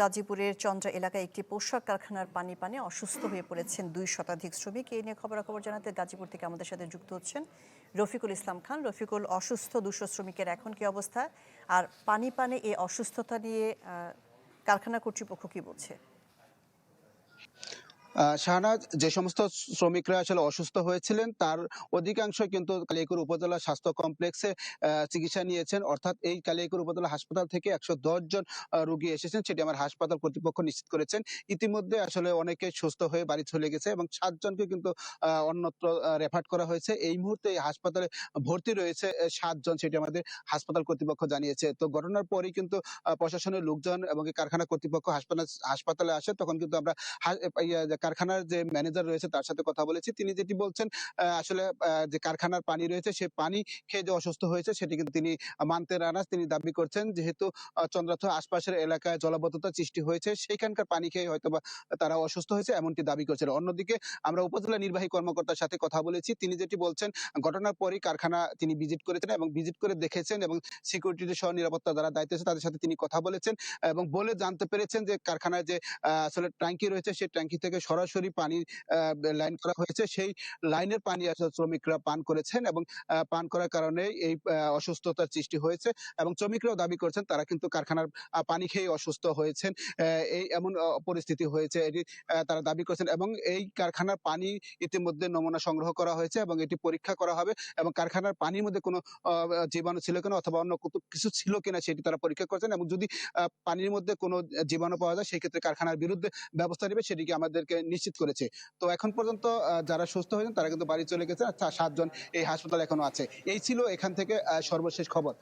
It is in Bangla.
গাজীপুরের চন্দ্রা এলাকায় একটি পোশাক কারখানার পানি অসুস্থ হয়ে পড়েছেন 2 শতাধিক শ্রমিক। এই নিয়ে খবরাখবর জানাতে গাজীপুর থেকে আমাদের সাথে যুক্ত হচ্ছেন রফিকুল ইসলাম খান। রফিকুল, অসুস্থ 200 শ্রমিকের এখন কি অবস্থা, আর পানি এই অসুস্থতা নিয়ে কারখানা কর্তৃপক্ষ কি বলছে? শাহনাজ, যে সমস্ত শ্রমিকরা আসলে অসুস্থ হয়েছিলেন তার অধিকাংশ কিন্তু কালিয়াকৈর উপজেলা স্বাস্থ্য কমপ্লেক্সে চিকিৎসা নিয়েছেন। অর্থাৎ এই কালিয়াকৈর উপজেলা হাসপাতাল থেকে 110 জন রোগী এসেছেন, সেটি আমার হাসপাতাল কর্তৃপক্ষ নিশ্চিত করেছেন। ইতিমধ্যে আসলে অনেকে সুস্থ হয়ে বাড়ি চলে গেছে এবং 7 জনকে কিন্তু অন্যত্র রেফার করা হয়েছে। এই মুহূর্তে এই হাসপাতালে ভর্তি রয়েছে 7 জন, সেটি আমাদের হাসপাতাল কর্তৃপক্ষ জানিয়েছে। তো ঘটনার পরই কিন্তু প্রশাসনের লোকজন এবং কারখানা কর্তৃপক্ষ হাসপাতালে আসে। তখন কিন্তু আমরা কারখানার যে ম্যানেজার রয়েছে তার সাথে কথা বলেছি। তিনি যেটি বলছেন, আসলে যে কারখানার পানি রয়েছে সে পানি খেয়ে যে অসুস্থ হয়েছে সেটি কিন্তু তিনি মানতে নারাজ। তিনি দাবি করছেন যেহেতু চন্দ্রাথর আশপাশের এলাকায় জলাবদ্ধতা সৃষ্টি হয়েছে, সেখানকার পানি খেয়ে হয়তোবা তারা অসুস্থ হয়েছে, এমনটি দাবি করছেন। অন্যদিকে আমরা উপজেলা নির্বাহী কর্মকর্তার সাথে কথা বলেছি। তিনি যেটি বলছেন, ঘটনার পরই কারখানা তিনি ভিজিট করেছেন এবং ভিজিট করে দেখেছেন এবং সিকিউরিটি সহ নিরাপত্তা যারা দায়িত্বে আছে তাদের সাথে তিনি কথা বলেছেন এবং বলে জানতে পেরেছেন যে কারখানার যে আসলে ট্যাঙ্কি রয়েছে সেই ট্যাঙ্কি থেকে সরাসরি পানি লাইন করা হয়েছে। সেই লাইনের পানি আসলে শ্রমিকরা পান করেছেন এবং পান করার কারণে এই অসুস্থতার সৃষ্টি হয়েছে এবং শ্রমিকরাও দাবি করছেন তারা কিন্তু কারখানার পানি খেয়ে অসুস্থ হয়েছেন। এই এমন পরিস্থিতি হয়েছে এটি তারা দাবি করছেন এবং এই কারখানার পানি ইতিমধ্যে নমুনা সংগ্রহ করা হয়েছে এবং এটি পরীক্ষা করা হবে এবং কারখানার পানির মধ্যে কোনো জীবাণু ছিল কিনা অথবা অন্য কিছু ছিল কিনা সেটি তারা পরীক্ষা করছেন এবং যদি পানির মধ্যে কোনো জীবাণু পাওয়া যায় সেক্ষেত্রে কারখানার বিরুদ্ধে ব্যবস্থা নেবে, সেটিকে আমাদেরকে নিশ্চিত করেছে। তো এখন পর্যন্ত যারা সুস্থ হয়েছেন তারা কিন্তু বাড়ি চলে গেছে। 7 জন এই হাসপাতালে এখনো আছে। এই ছিল এখান থেকে সর্বশেষ খবর।